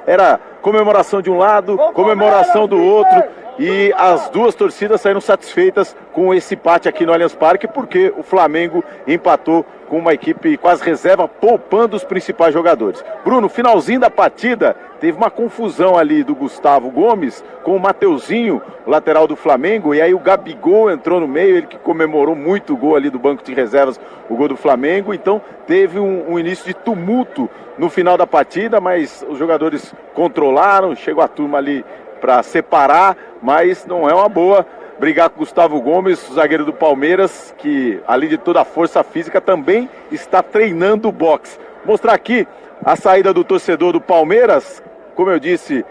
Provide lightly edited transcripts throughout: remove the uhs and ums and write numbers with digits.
era comemoração de um lado, comemoração do outro, e as duas torcidas saíram satisfeitas com esse empate aqui no Allianz Parque, porque o Flamengo empatou com uma equipe quase reserva, poupando os principais jogadores. Bruno, finalzinho da partida, teve uma confusão ali do Gustavo Gomes com o Mateuzinho, o lateral do Flamengo, e aí o Gabigol entrou no meio, ele que comemorou muito o gol ali do banco de reservas, o gol do Flamengo, então teve um início de tumulto no final da partida, mas os jogadores controlaram, chegou a turma ali para separar, mas não é uma boa brigar com o Gustavo Gomes, o zagueiro do Palmeiras, que além de toda a força física também está treinando boxe. Vou mostrar aqui a saída do torcedor do Palmeiras, como eu disse,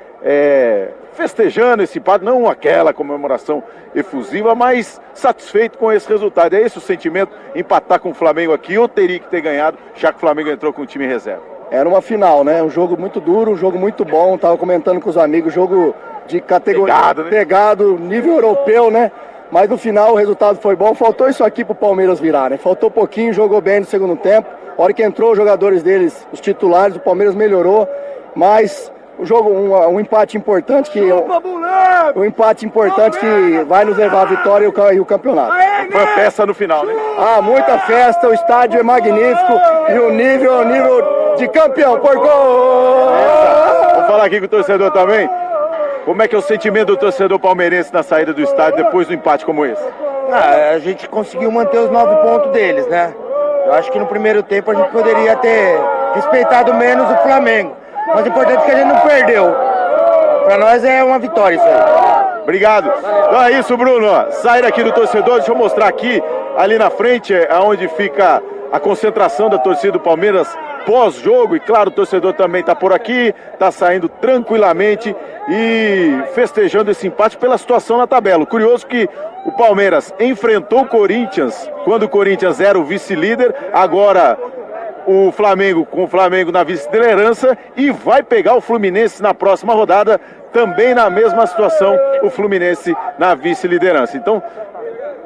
festejando esse empate, não aquela comemoração efusiva, mas satisfeito com esse resultado. É esse o sentimento, empatar com o Flamengo aqui, ou teria que ter ganhado, já que o Flamengo entrou com o time em reserva. Era uma final, né? Um jogo muito duro, um jogo muito bom, tava comentando com os amigos, jogo de categoria pegado, nível europeu, né? Mas no final o resultado foi bom, faltou isso aqui pro Palmeiras virar, né? Faltou pouquinho, jogou bem no segundo tempo, a hora que entrou os jogadores deles, os titulares, o Palmeiras melhorou, mas o jogo, um empate importante que vai nos levar à vitória e o campeonato. Foi a festa no final, né? Ah, muita festa, o estádio é magnífico e o nível é o nível de campeão, porco! Vou falar aqui com o torcedor também. Como é que é o sentimento do torcedor palmeirense na saída do estádio depois do empate como esse? A gente conseguiu manter os 9 pontos deles, né? Eu acho que no primeiro tempo a gente poderia ter respeitado menos o Flamengo. Mas o importante é que a gente não perdeu. Pra nós é uma vitória isso aí. Obrigado. Então é isso, Bruno. Sair aqui do torcedor, deixa eu mostrar aqui, ali na frente, é onde fica a concentração da torcida do Palmeiras pós-jogo. E claro, o torcedor também está por aqui, está saindo tranquilamente e festejando esse empate pela situação na tabela. Curioso que o Palmeiras enfrentou o Corinthians quando o Corinthians era o vice-líder, agora o Flamengo com o Flamengo na vice-liderança e vai pegar o Fluminense na próxima rodada, também na mesma situação, o Fluminense na vice-liderança. Então,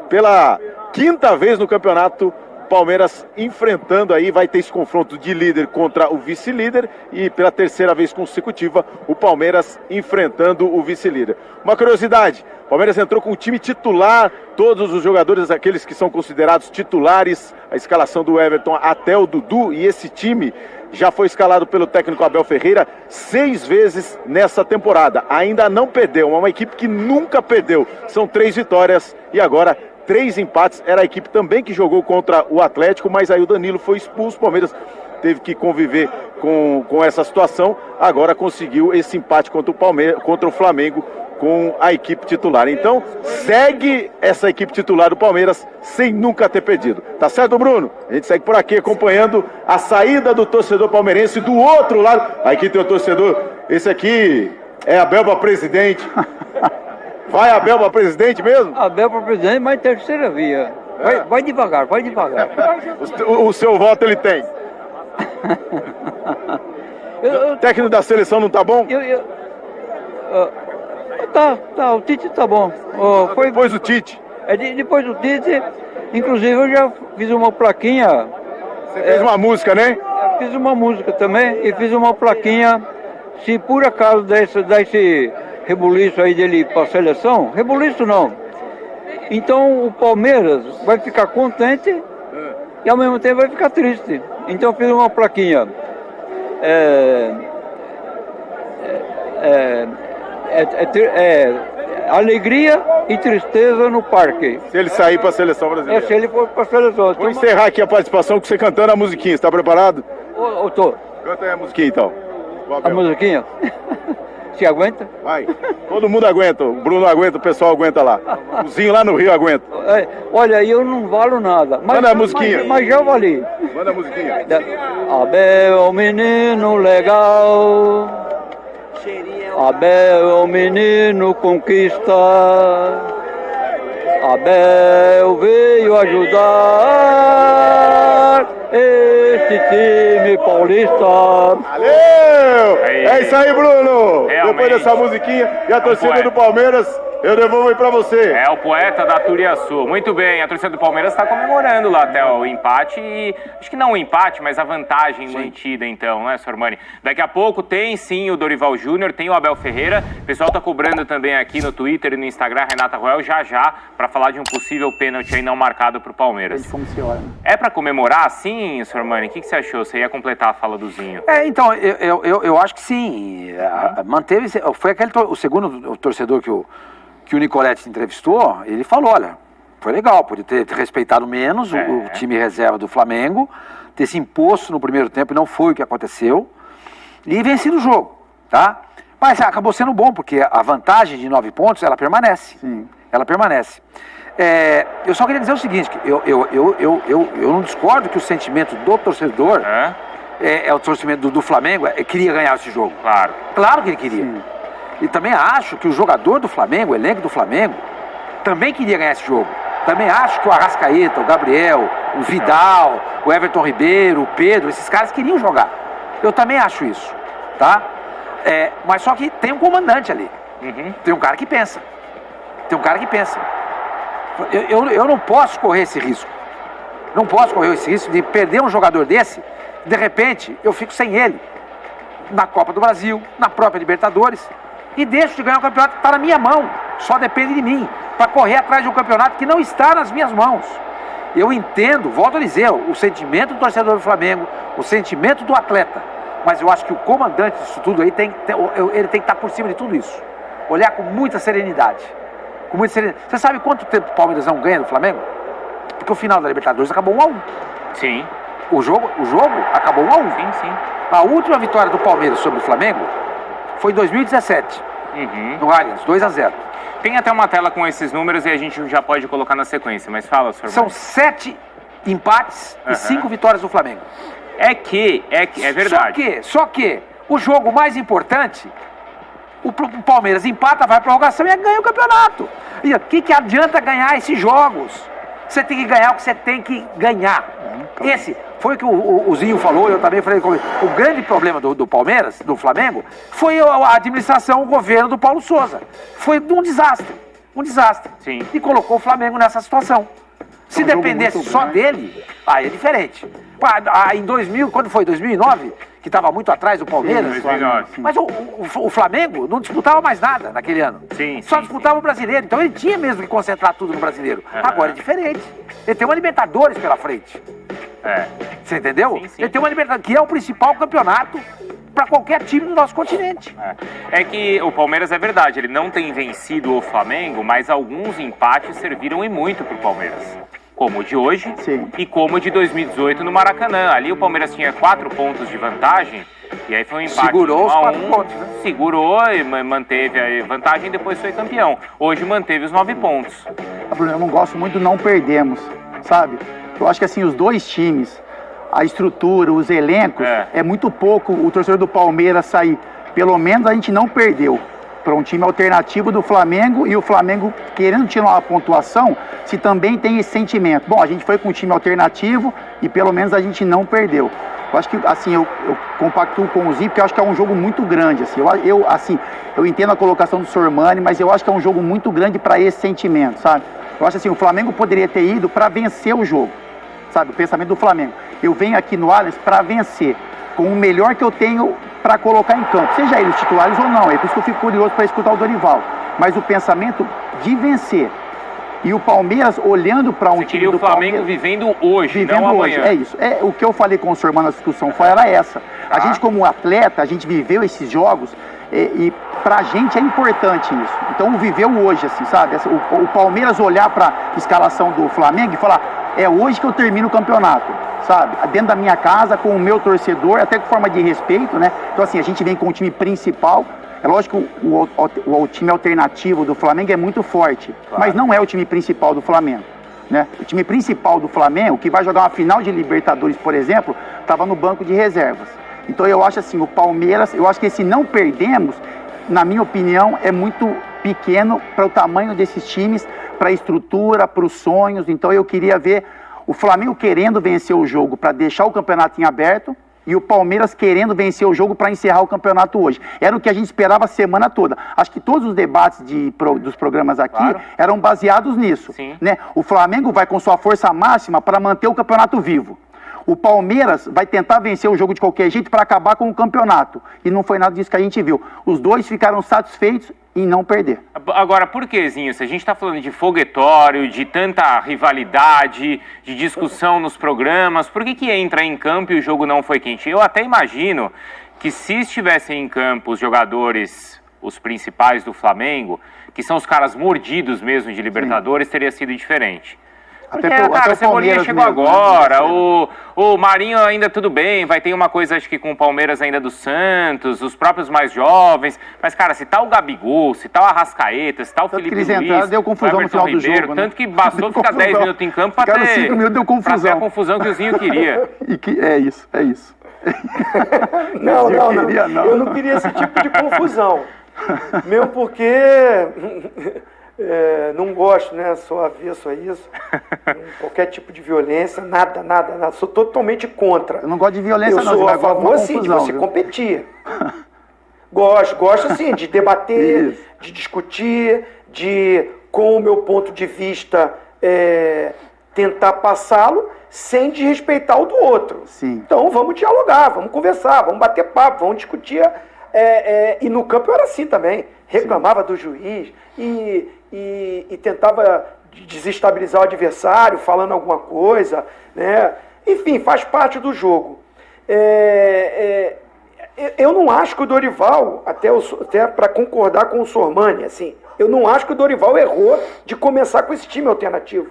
pela quinta vez no campeonato, Palmeiras enfrentando aí, vai ter esse confronto de líder contra o vice-líder e pela terceira vez consecutiva o Palmeiras enfrentando o vice-líder. Uma curiosidade, o Palmeiras entrou com o time titular, todos os jogadores, aqueles que são considerados titulares, a escalação do Everton até o Dudu, e esse time já foi escalado pelo técnico Abel Ferreira 6 vezes nessa temporada. Ainda não perdeu, é uma equipe que nunca perdeu. São 3 vitórias e agora 3 empates. Era a equipe também que jogou contra o Atlético, mas aí o Danilo foi expulso, o Palmeiras teve que conviver com essa situação. Agora conseguiu esse empate contra o Flamengo com a equipe titular. Então, segue essa equipe titular do Palmeiras sem nunca ter perdido. Tá certo, Bruno? A gente segue por aqui acompanhando a saída do torcedor palmeirense do outro lado. Aqui tem o torcedor, esse aqui é Abel para presidente. Vai Abel para presidente mesmo? Abel para presidente, mas terceira via. Vai devagar, vai devagar. O seu voto ele tem. O técnico da seleção não tá bom? Tá, o Tite tá bom. Depois do Tite? Depois do Tite, inclusive eu já fiz uma plaquinha. Você fez uma música, né? Fiz uma música também e fiz uma plaquinha. Se por acaso desse rebuliço aí dele para a seleção, rebuliço não. Então o Palmeiras vai ficar contente e ao mesmo tempo vai ficar triste. Então eu fiz uma plaquinha. Alegria e tristeza no parque. Se ele sair para a seleção brasileira. Se ele for para a seleção. Vou encerrar aqui a participação com você cantando a musiquinha. Está preparado? Eu tô. Canta aí a musiquinha então. A musiquinha? Se aguenta? Vai. Todo mundo aguenta. O Bruno aguenta, o pessoal aguenta lá. O Zinho lá no Rio aguenta. Olha, eu não valo nada. Manda a musiquinha. Mas já vali. Manda a musiquinha. Abel, menino legal. Abel, menino conquista. Abel veio ajudar deste time paulista. Valeu! Aí. É isso aí, Bruno! Realmente. Depois dessa musiquinha e a torcida poeta. do Palmeiras, eu devolvo aí pra você. É o poeta da Turiaçu. Muito bem, a torcida do Palmeiras está comemorando lá até o empate e acho que não o empate, mas a vantagem mantida então, né, Sormani? Daqui a pouco tem sim o Dorival Júnior, tem o Abel Ferreira. O pessoal tá cobrando também aqui no Twitter e no Instagram, Renata Roel, já para falar de um possível pênalti aí não marcado pro Palmeiras. É para comemorar sim, Sormani? O que você achou? Você ia completar a fala do Zinho. Então, eu acho que sim. Manteve. Foi o segundo torcedor que o Nicoletti entrevistou, ele falou, olha, foi legal, podia ter respeitado menos o time reserva do Flamengo, ter se imposto no primeiro tempo, e não foi o que aconteceu, e vencido o jogo, tá? Mas acabou sendo bom, porque a vantagem de 9 pontos, ela permanece. Sim. Ela permanece. Eu só queria dizer o seguinte, que eu não discordo que o sentimento do torcedor, o torcimento do Flamengo, queria ganhar esse jogo. Claro. Claro que ele queria. Sim. E também acho que o jogador do Flamengo, o elenco do Flamengo, também queria ganhar esse jogo. Também acho que o Arrascaeta, o Gabriel, o Vidal, o Everton Ribeiro, o Pedro, esses caras queriam jogar. Eu também acho isso, tá? Mas só que tem um comandante ali. Tem um cara que pensa. Eu não posso correr esse risco. Não posso correr esse risco de perder um jogador desse, de repente eu fico sem ele. Na Copa do Brasil, na própria Libertadores. E deixo de ganhar um campeonato que está na minha mão. Só depende de mim. Para correr atrás de um campeonato que não está nas minhas mãos. Eu entendo, volto a dizer, o sentimento do torcedor do Flamengo, o sentimento do atleta. Mas eu acho que o comandante disso tudo aí ele tem que estar por cima de tudo isso. Olhar com muita serenidade. Com muita serenidade. Você sabe quanto tempo o Palmeiras não ganha do Flamengo? Porque o final da Libertadores acabou 1-1. Sim. O jogo acabou 1-1. Sim. A última vitória do Palmeiras sobre o Flamengo foi em 2017. No Allianz, 2-0. Tem até uma tela com esses números e a gente já pode colocar na sequência, mas fala, senhor. São 7 empates e 5 vitórias do Flamengo. É verdade. Só que o jogo mais importante, o Palmeiras empata, vai à prorrogação e ganha o campeonato. E o que adianta ganhar esses jogos? Você tem que ganhar o que você tem que ganhar. Esse foi o que o Zinho falou, eu também falei com ele. O grande problema do Palmeiras, do Flamengo, foi a administração, o governo do Paulo Souza. Foi um desastre. Sim. E colocou o Flamengo nessa situação. Se dependesse só dele, aí é diferente. Em 2000, quando foi? 2009? Que estava muito atrás do Palmeiras. Sim, 2009. Mas o Flamengo não disputava mais nada naquele ano. Só disputava o brasileiro. Então ele tinha mesmo que concentrar tudo no brasileiro. Agora é diferente. Ele tem uma Libertadores pela frente. Você entendeu? Sim. Ele tem uma Libertadores, que é o principal campeonato para qualquer time do nosso continente. É que o Palmeiras é verdade, ele não tem vencido o Flamengo, mas alguns empates serviram e muito pro Palmeiras. Como o de hoje e como o de 2018 no Maracanã. Ali o Palmeiras tinha 4 pontos de vantagem e aí foi um empate. Segurou os 4 pontos, né? Segurou e manteve a vantagem e depois foi campeão. Hoje manteve os 9 pontos. Bruno, eu não gosto muito do não perdemos, sabe? Eu acho que assim, os dois times, a estrutura, os elencos, é muito pouco o torcedor do Palmeiras sair. Pelo menos a gente não perdeu para um time alternativo do Flamengo e o Flamengo querendo tirar uma pontuação, se também tem esse sentimento. Bom, a gente foi com um time alternativo e pelo menos a gente não perdeu. Eu acho que, assim, eu compactuo com o Zinho, porque eu acho que é um jogo muito grande, assim. Eu entendo a colocação do Sormani, mas eu acho que é um jogo muito grande para esse sentimento, sabe? Eu acho assim, o Flamengo poderia ter ido para vencer o jogo, sabe? O pensamento do Flamengo. Eu venho aqui no Allianz para vencer, com o melhor que eu tenho para colocar em campo, seja eles titulares ou não. É por isso que eu fico curioso para escutar o Dorival. Mas o pensamento de vencer. E o Palmeiras olhando para um time do o Flamengo vivendo hoje, não amanhã. É isso. O que eu falei com o seu irmão na discussão era essa. A gente como atleta, a gente viveu esses jogos e pra gente é importante isso. Então viveu hoje, assim, sabe? O Palmeiras olhar para a escalação do Flamengo e falar, é hoje que eu termino o campeonato, sabe? Dentro da minha casa, com o meu torcedor, até com forma de respeito, né? Então assim, a gente vem com o time principal. É lógico que o time alternativo do Flamengo é muito forte, mas não é o time principal do Flamengo, né? O time principal do Flamengo, que vai jogar uma final de Libertadores, por exemplo, estava no banco de reservas. Então eu acho assim, o Palmeiras, eu acho que esse não perdemos, na minha opinião, é muito pequeno para o tamanho desses times, para a estrutura, para os sonhos. Então eu queria ver O Flamengo querendo vencer o jogo para deixar o campeonato em aberto e o Palmeiras querendo vencer o jogo para encerrar o campeonato hoje. Era o que a gente esperava a semana toda. Acho que todos os debates dos programas aqui eram baseados nisso. Né? O Flamengo vai com sua força máxima para manter o campeonato vivo. O Palmeiras vai tentar vencer o jogo de qualquer jeito para acabar com o campeonato. E não foi nada disso que a gente viu. Os dois ficaram satisfeitos em não perder. Agora, por que, Zinho? Se a gente está falando de foguetório, de tanta rivalidade, de discussão nos programas, por que entra em campo e o jogo não foi quente? Eu até imagino que se estivessem em campo os jogadores, os principais do Flamengo, que são os caras mordidos mesmo de Libertadores, teria sido diferente. Porque, cara, o Cebolinha chegou agora, o Marinho ainda tudo bem, vai ter uma coisa, acho que com o Palmeiras ainda do Santos, os próprios mais jovens, mas, cara, se tá o Gabigol, se tá o Arrascaeta, se tá o Felipe Luiz, deu confusão no final do jogo, tanto que bastou ficar 10 minutos em campo para ter 5 minutos, deu confusão. Pra ter a confusão que o Zinho queria. É isso. Não. Eu não queria esse tipo de confusão. Mesmo porque... não gosto, né? Sou avesso a isso. Qualquer tipo de violência, nada. Sou totalmente contra. Eu não gosto de violência, não. Eu sou a favor, sim, de você competir. Gosto, sim, de debater, de discutir, de, com o meu ponto de vista, tentar passá-lo sem desrespeitar o do outro. Sim. Então, vamos dialogar, vamos conversar, vamos bater papo, vamos discutir. E no campo eu era assim também. Reclamava do juiz e tentava desestabilizar o adversário, falando alguma coisa, né? Enfim, faz parte do jogo. Eu não acho que o Dorival, até para concordar com o Sormani, assim, eu não acho que o Dorival errou de começar com esse time alternativo.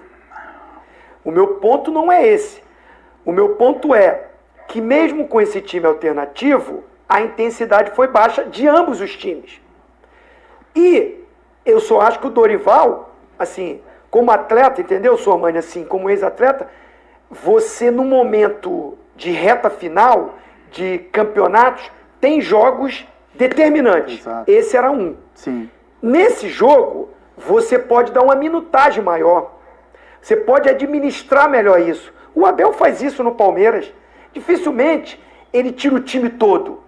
O meu ponto não é esse. O meu ponto é que mesmo com esse time alternativo, a intensidade foi baixa de ambos os times. E eu só acho que o Dorival, assim, como atleta, entendeu, Sormani, assim, como ex-atleta, você no momento de reta final, de campeonatos, tem jogos determinantes. Exato. Esse era um. Sim. Nesse jogo, você pode dar uma minutagem maior. Você pode administrar melhor isso. O Abel faz isso no Palmeiras. Dificilmente ele tira o time todo.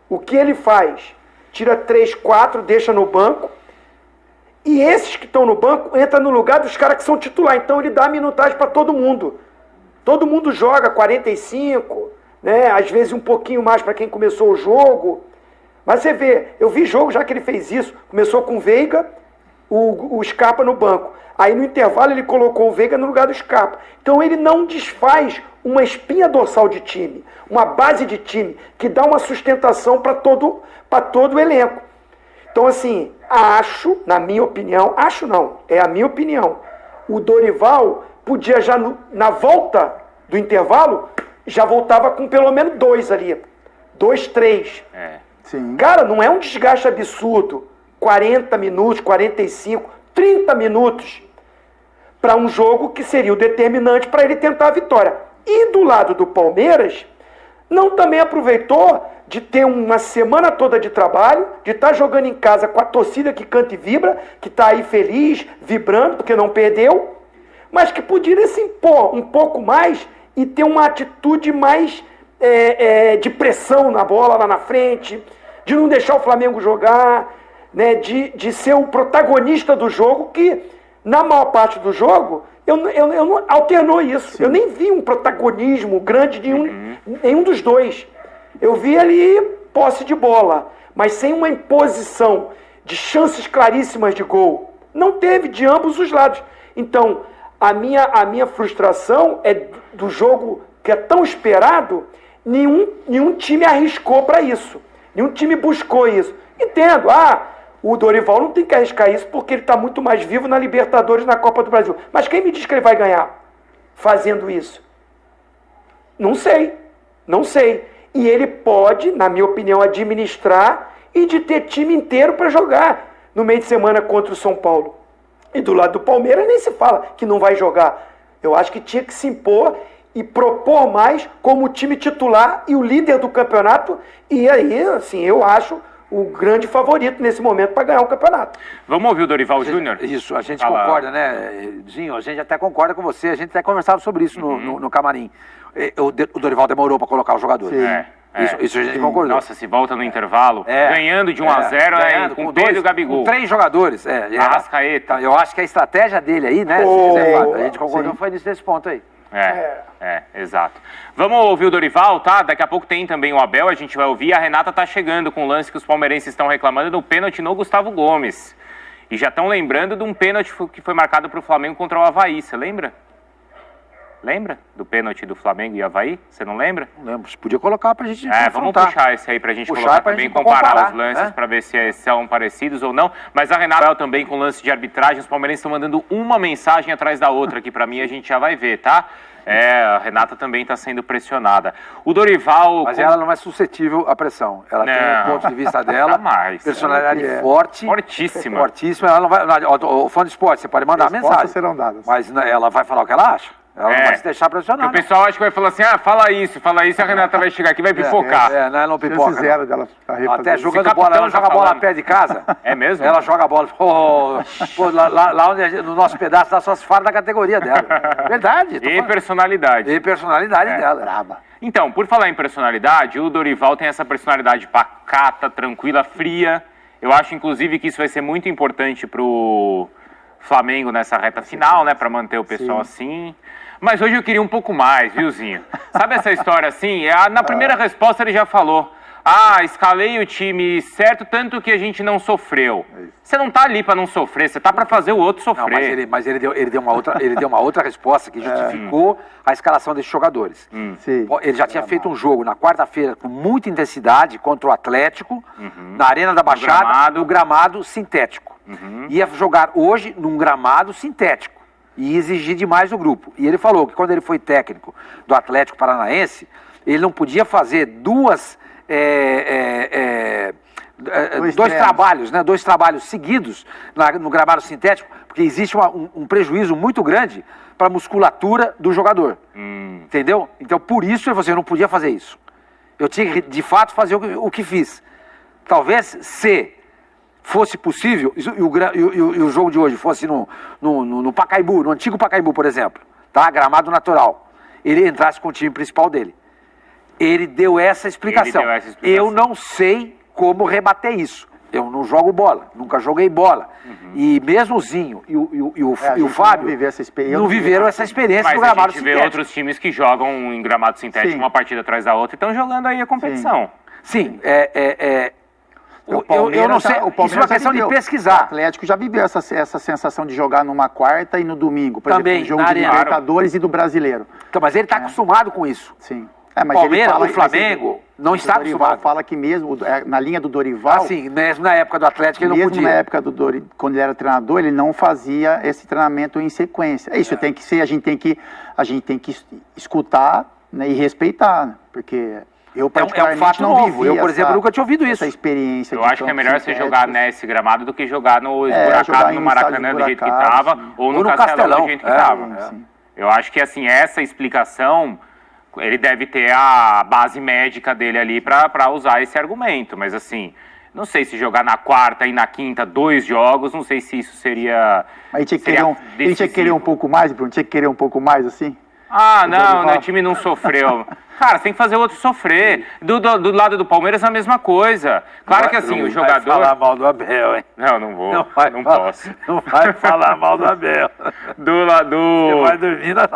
O que ele faz? Tira 3, 4, deixa no banco. E esses que estão no banco entram no lugar dos caras que são titular. Então ele dá minutagem para todo mundo. Todo mundo joga 45, né? Às vezes um pouquinho mais para quem começou o jogo. Mas você vê, eu vi jogo já que ele fez isso. Começou com o Veiga, o Scarpa no banco. Aí no intervalo ele colocou o Veiga no lugar do Scarpa. Então ele não desfaz uma espinha dorsal de time, uma base de time, que dá uma sustentação para todo o elenco. Então assim, acho, na minha opinião, acho não, é a minha opinião, o Dorival podia já na volta do intervalo, já voltava com pelo menos 2 ali, 2, 3. Sim. Cara, não é um desgaste absurdo, 40 minutos, 45, 30 minutos, para um jogo que seria o determinante para ele tentar a vitória. E do lado do Palmeiras, não também aproveitou de ter uma semana toda de trabalho, de estar jogando em casa com a torcida que canta e vibra, que está aí feliz, vibrando, porque não perdeu, mas que podia se impor um pouco mais e ter uma atitude mais de pressão na bola lá na frente, de não deixar o Flamengo jogar, né, de ser o protagonista do jogo, que na maior parte do jogo eu não alternou isso. Sim. Eu nem vi um protagonismo grande de nenhum dos dois. Eu vi ali posse de bola, mas sem uma imposição de chances claríssimas de gol. Não teve de ambos os lados. Então, a minha frustração é do jogo que é tão esperado, nenhum time arriscou para isso. Nenhum time buscou isso. Entendo, o Dorival não tem que arriscar isso porque ele está muito mais vivo na Libertadores, na Copa do Brasil. Mas quem me diz que ele vai ganhar fazendo isso? Não sei. E ele pode, na minha opinião, administrar e de ter time inteiro para jogar no meio de semana contra o São Paulo. E do lado do Palmeiras nem se fala que não vai jogar. Eu acho que tinha que se impor e propor mais como time titular e o líder do campeonato. E aí, assim, eu acho o grande favorito nesse momento para ganhar o campeonato. Vamos ouvir o Dorival Júnior? Isso, a gente Fala. concorda, né, Zinho? A gente até concorda com você, a gente até conversava sobre isso no camarim. O Dorival demorou para colocar os jogadores. Isso a gente concordou. Nossa, se volta no intervalo, ganhando de 1-0, com o Pedro e o Gabigol. Com 3 jogadores. Arrascaeta. Eu acho que a estratégia dele aí, né, se quiser falar, a gente concordou, foi nesse ponto aí. Exato. Vamos ouvir o Dorival, tá? Daqui a pouco tem também o Abel, a gente vai ouvir. A Renata tá chegando com o lance que os palmeirenses estão reclamando do pênalti no Gustavo Gomes. E já estão lembrando de um pênalti que foi marcado pro Flamengo contra o Avaí, você lembra? Lembra do pênalti do Flamengo e Avaí? Você não lembra? Não lembro, você podia colocar pra gente vamos puxar esse aí pra gente colocar também, comparar os lances pra ver se são parecidos ou não. Mas a Renata também com lance de arbitragem, os palmeirenses estão mandando uma mensagem atrás da outra aqui pra mim, a gente já vai ver, tá? A Renata também tá sendo pressionada. O Dorival... Mas ela não é suscetível à pressão. Ela tem o ponto de vista dela, jamais. personalidade forte. Fortíssima. Fortíssima. Ela não vai... O fã de esporte, você pode mandar mensagem. Serão dadas. Mas ela vai falar o que ela acha. Ela não vai se deixar pressionar. O pessoal acha que vai falar assim, fala isso, e a Renata vai chegar aqui e vai pipocar. Ela não pipoca. Zero dela pra refazer. Até jogando bola, ela joga bola perto de casa. É mesmo? Ela joga bola. Lá onde no nosso pedaço, lá só se fala da categoria dela. Verdade. E personalidade. E personalidade dela. Braba. Então, por falar em personalidade, o Dorival tem essa personalidade pacata, tranquila, fria. Eu acho, inclusive, que isso vai ser muito importante pro Flamengo nessa reta final, né? Pra manter o pessoal assim. Mas hoje eu queria um pouco mais, viu, Zinho? Sabe essa história assim? Na primeira resposta ele já falou. Escalei o time certo, tanto que a gente não sofreu. Você não tá ali pra não sofrer, você tá pra fazer o outro sofrer. Não, mas ele deu uma outra resposta que justificou a escalação desses jogadores. Ele já tinha feito um jogo na quarta-feira com muita intensidade contra o Atlético, na Arena da Baixada, no gramado sintético. Ia jogar hoje num gramado sintético. E exigir demais do grupo. E ele falou que quando ele foi técnico do Atlético Paranaense, ele não podia fazer dois trabalhos, né? 2 trabalhos seguidos no gramado sintético, porque existe um prejuízo muito grande para a musculatura do jogador. Entendeu? Então, por isso, ele falou assim, eu não podia fazer isso. Eu tinha que, de fato, fazer o que fiz. Talvez, se fosse possível, e o jogo de hoje fosse no Pacaembu, no antigo Pacaembu, por exemplo, tá? Gramado natural, ele entrasse com o time principal dele. Ele deu essa explicação. Eu não sei como rebater isso. Eu não jogo bola, nunca joguei bola. E mesmo o Zinho e o Fábio não viveram essa experiência do gramado sintético. Mas a gente vê outros times que jogam em gramado sintético uma partida atrás da outra e estão jogando aí a competição. Sim, eu não sei, isso é uma questão de pesquisar. O Atlético já viveu essa sensação de jogar numa quarta e no domingo, por também, exemplo, no jogo de Libertadores e do Brasileiro. Então, mas ele está acostumado com isso. Sim. Mas Palmeiras, o Flamengo, não está acostumado. O Dorival fala que mesmo na linha do Dorival... Assim, mesmo na época do Atlético ele não podia. Mesmo na época do Dorival, quando ele era treinador, ele não fazia esse treinamento em sequência. Isso tem que ser, a gente tem que escutar, né, e respeitar, né, porque... Eu, particularmente, fato não novo. Eu, por exemplo, nunca tinha ouvido isso. Essa experiência. Eu acho que é melhor você jogar nesse gramado do que jogar no esburacado no Maracanã do jeito que estava, ou no Castelão do jeito que estava. Eu acho que, assim, essa explicação, ele deve ter a base médica dele ali para usar esse argumento. Mas, assim, não sei se jogar na quarta e na quinta 2 jogos, não sei se isso seria... Mas a gente tinha que querer um pouco mais, Bruno? Tinha que querer um pouco mais, assim? Não, o time não sofreu. Cara, você tem que fazer o outro sofrer. Do lado do Palmeiras, a mesma coisa. Claro que assim, o jogador... Não vai falar mal do Abel, hein? Não vou. Não posso. Não vai falar mal do Abel. Você vai dormir na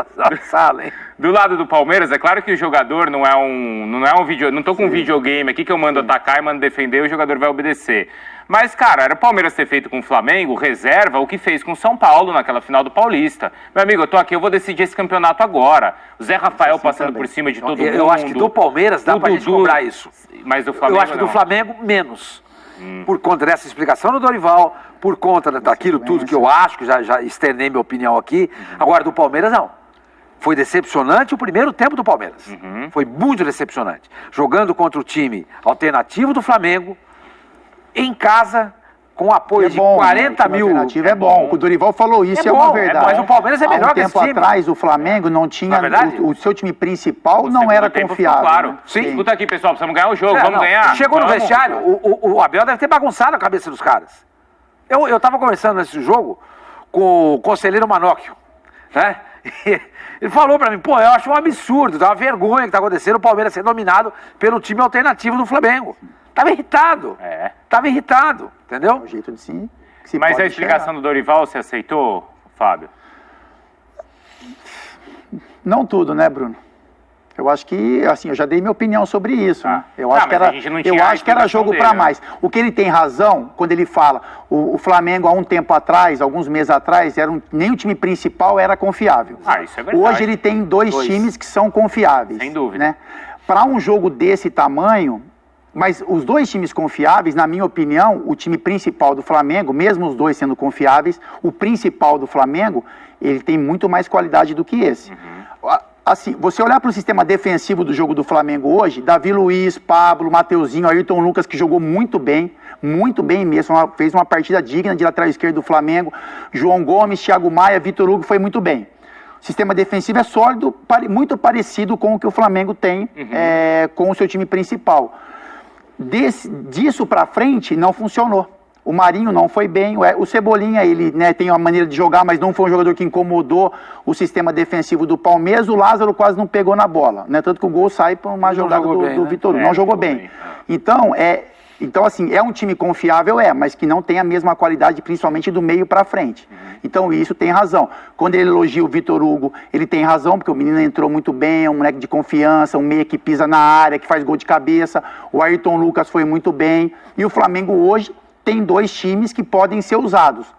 sala, hein? Do lado do Palmeiras, é claro que o jogador não é um vídeo... Não tô com um videogame aqui que eu mando atacar e mando defender e o jogador vai obedecer. Mas, cara, era o Palmeiras ter feito com o Flamengo, reserva, o que fez com o São Paulo naquela final do Paulista. Meu amigo, eu tô aqui, eu vou decidir esse campeonato agora. O Zé Rafael passando por cima de todo mundo. Eu acho que do Palmeiras dá pra gente cobrar isso. Mas do Flamengo eu acho que do Flamengo, menos. Por conta dessa explicação do Dorival, por conta daquilo tudo que eu acho, que já externei minha opinião aqui. Agora, do Palmeiras, não. Foi decepcionante o primeiro tempo do Palmeiras. Foi muito decepcionante. Jogando contra o time alternativo do Flamengo, em casa, com apoio de 40 mil. Alternativa é bom. O Dorival falou isso, é uma verdade. Mas o Palmeiras é melhor Há um que esse tempo time. atrás, o Flamengo não tinha. O seu time principal não era confiável. Claro. Né? Sim. Escuta aqui, pessoal, precisamos ganhar o jogo, vamos ganhar. Chegou no vamos. vestiário, o Abel deve ter bagunçado a cabeça dos caras. Eu tava conversando nesse jogo com o conselheiro Manóquio, né? Ele falou pra mim, pô, eu acho um absurdo, dá uma vergonha que tá acontecendo o Palmeiras ser dominado pelo time alternativo do Flamengo. Tava irritado. Tava irritado, entendeu? É o jeito de sim. Mas a explicação do Dorival, você aceitou, Fábio? Não tudo, né, Bruno? Eu acho que, assim, eu já dei minha opinião sobre isso. Né? Eu acho que era jogo para mais. O que ele tem razão, quando ele fala, o Flamengo há um tempo atrás, alguns meses atrás, nem o time principal era confiável. Isso é verdade. Hoje ele tem dois times que são confiáveis. Sem dúvida. Né? Para um jogo desse tamanho, mas os dois times confiáveis, na minha opinião, o time principal do Flamengo, mesmo os dois sendo confiáveis, o principal do Flamengo, ele tem muito mais qualidade do que esse. Assim, você olhar para o sistema defensivo do jogo do Flamengo hoje, Davi Luiz, Pablo, Mateuzinho, Ayrton Lucas, que jogou muito bem mesmo, fez uma partida digna de lateral esquerdo do Flamengo, João Gomes, Thiago Maia, Vitor Hugo, foi muito bem. O sistema defensivo é sólido, muito parecido com o que o Flamengo tem com o seu time principal. Disso para frente, não funcionou. O Marinho não foi bem, o Cebolinha, ele tem uma maneira de jogar, mas não foi um jogador que incomodou o sistema defensivo do Palmeiras. O Lázaro quase não pegou na bola, né? Tanto que o gol sai por uma jogada do Vitor Hugo. Não jogou bem. Então, assim, é um time confiável, mas que não tem a mesma qualidade, principalmente do meio para frente. Então, isso tem razão. Quando ele elogia o Vitor Hugo, ele tem razão, porque o menino entrou muito bem, é um moleque de confiança, um meia que pisa na área, que faz gol de cabeça. O Ayrton Lucas foi muito bem. E o Flamengo hoje tem dois times que podem ser usados.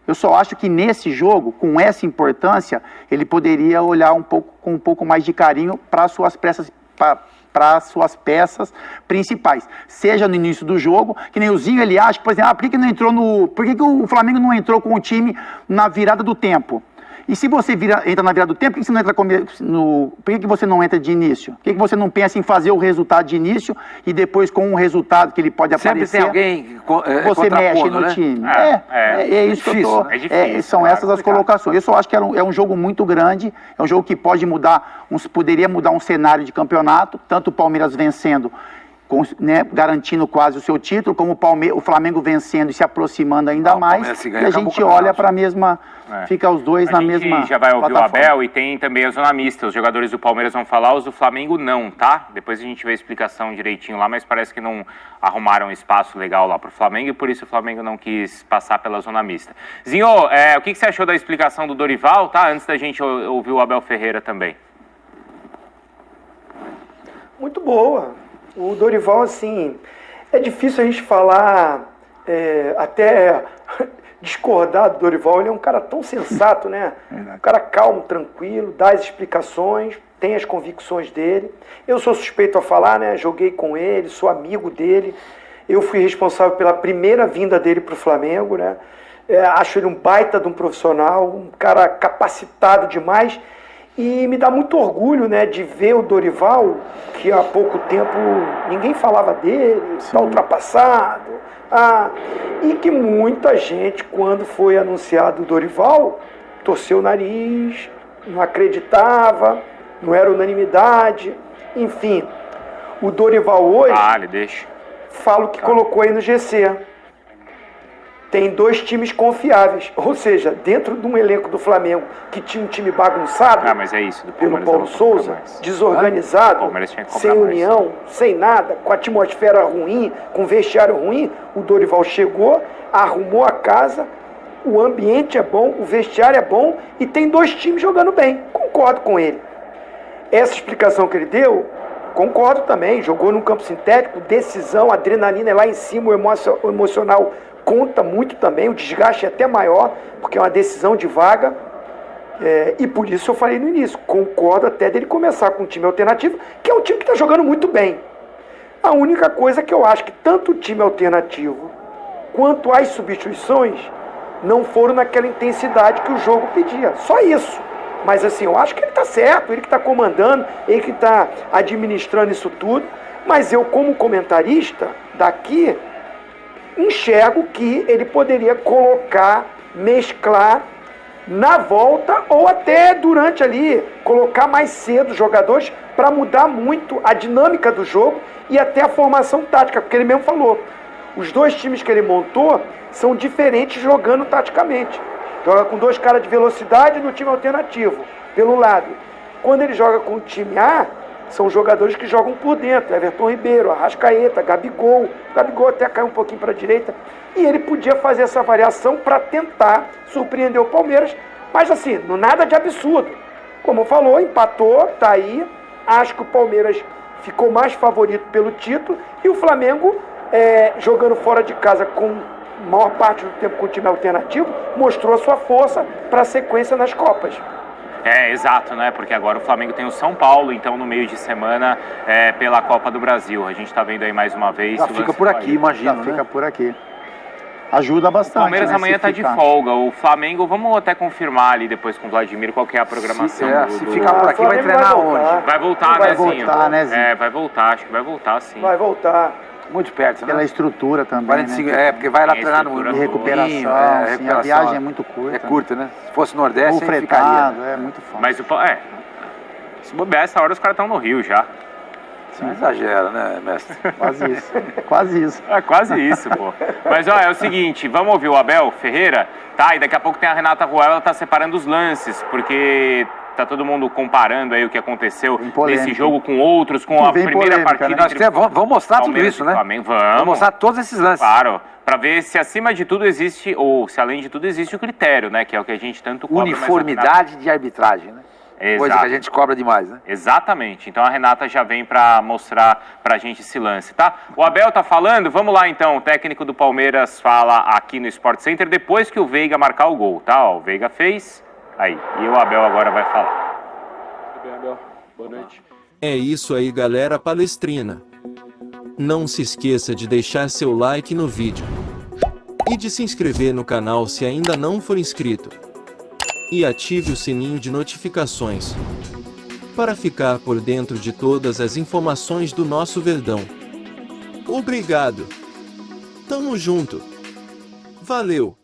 Eu só acho que nesse jogo, com essa importância, ele poderia olhar com um pouco mais de carinho para suas peças principais. Seja no início do jogo, que nem o Zinho, ele acha que, por exemplo, por que o Flamengo não entrou com o time na virada do tempo? E se você entra na virada do tempo, por que você não entra por que você não entra de início? Por que você não pensa em fazer o resultado de início e depois com um resultado que ele pode aparecer? Sempre tem alguém você mexe no time. É isso que eu tô. É difícil, são essas as colocações. Eu só acho que é um jogo muito grande, é um jogo que pode poderia mudar um cenário de campeonato, tanto o Palmeiras vencendo, garantindo quase o seu título, como o Flamengo vencendo e se aproximando ainda mais, e a gente olha para a mesma, fica os dois na mesma. A gente já vai ouvir plataforma. o Abel e tem também a zona mista, os jogadores do Palmeiras vão falar, os do Flamengo não, tá? Depois a gente vê a explicação direitinho lá, mas parece que não arrumaram espaço legal lá pro Flamengo e por isso o Flamengo não quis passar pela zona mista. Zinho, o que você achou da explicação do Dorival, tá? Antes da gente ouvir o Abel Ferreira também. Muito boa. O Dorival, assim, é difícil a gente falar, até discordar do Dorival. Ele é um cara tão sensato, né? Um cara calmo, tranquilo, dá as explicações, tem as convicções dele. Eu sou suspeito a falar, né? Joguei com ele, sou amigo dele. Eu fui responsável pela primeira vinda dele para o Flamengo, né? Acho ele um baita de um profissional, um cara capacitado demais. E me dá muito orgulho, né, de ver o Dorival, que há pouco tempo ninguém falava dele, está ultrapassado. E que muita gente, quando foi anunciado o Dorival, torceu o nariz, não acreditava, não era unanimidade. Enfim, o Dorival hoje, falo que colocou aí no GC. Tem dois times confiáveis, ou seja, dentro de um elenco do Flamengo que tinha um time bagunçado, mas é isso, pelo Paulo Souza, desorganizado, sem união, sem nada, com a atmosfera ruim, com vestiário ruim, o Dorival chegou, arrumou a casa, o ambiente é bom, o vestiário é bom e tem dois times jogando bem. Concordo com ele. Essa explicação que ele deu, concordo também, jogou num campo sintético, decisão, adrenalina é lá em cima, o emocional conta muito também, o desgaste é até maior, porque é uma decisão de vaga, e por isso eu falei no início, concordo até dele começar com um time alternativo, que é um time que está jogando muito bem. A única coisa que eu acho que tanto o time alternativo quanto as substituições não foram naquela intensidade que o jogo pedia, só isso. Mas assim, eu acho que ele está certo, ele que está comandando, ele que está administrando isso tudo, mas eu como comentarista daqui, enxergo que ele poderia colocar, mesclar na volta ou até durante ali, colocar mais cedo os jogadores para mudar muito a dinâmica do jogo e até a formação tática, porque ele mesmo falou, os dois times que ele montou são diferentes jogando taticamente. Joga com 2 caras de velocidade no time alternativo, pelo lado. Quando ele joga com o time A, são jogadores que jogam por dentro, Everton Ribeiro, Arrascaeta, Gabigol até caiu um pouquinho para a direita, e ele podia fazer essa variação para tentar surpreender o Palmeiras, mas assim, nada de absurdo. Como falou, empatou, tá aí, acho que o Palmeiras ficou mais favorito pelo título, e o Flamengo, jogando fora de casa com a maior parte do tempo com o time alternativo, mostrou a sua força para a sequência nas Copas. Exato, né? Porque agora o Flamengo tem o São Paulo, então no meio de semana pela Copa do Brasil. A gente tá vendo aí mais uma vez. Já fica por aqui, imagina. Já fica por aqui. Ajuda bastante. O Palmeiras amanhã tá de ficar. folga. O Flamengo, vamos até confirmar ali depois com o Vladimir qual que é a programação. Se ficar por aqui, vai treinar onde? Vai voltar, Vai né, Zinho? voltar, né, Zinho? Vai voltar, acho que vai voltar, sim. Vai voltar. Muito perto, né? Pela estrutura também, 45, né? porque vai lá Tem treinar no estrutura De recuperação, sim, recuperação. a viagem é muito curta. É curta, né? Se fosse Nordeste, Ou aí ficaria. fretado, é muito fácil. Mas se bobear essa hora os caras estão no Rio já. Não exagera, né, mestre? Quase isso. Quase isso. É quase isso, pô. Mas ó, é o seguinte, vamos ouvir o Abel Ferreira, tá? E daqui a pouco tem a Renata Ruel, ela tá separando os lances, porque tá todo mundo comparando aí o que aconteceu nesse jogo com outros, com a Bem primeira polêmica, partida. né? entre Vamos mostrar tudo Palmeiras isso, e né? Flamengo. Vamos mostrar todos esses lances. Claro, pra ver se acima de tudo existe, ou se além de tudo existe o critério, né? Que é o que a gente tanto cobra. mas Uniformidade de arbitragem, né? Coisa que a gente cobra demais, né? Exatamente. Então a Renata já vem para mostrar pra gente esse lance, tá? O Abel tá falando, vamos lá então. O técnico do Palmeiras fala aqui no Sport Center depois que o Veiga marcar o gol, tá? Ó, o Veiga fez, aí. E o Abel agora vai falar. Tudo bem, Abel? Boa noite. É isso aí, galera palestrina. Não se esqueça de deixar seu like no vídeo e de se inscrever no canal se ainda não for inscrito. E ative o sininho de notificações para ficar por dentro de todas as informações do nosso Verdão. Obrigado. Tamo junto. Valeu.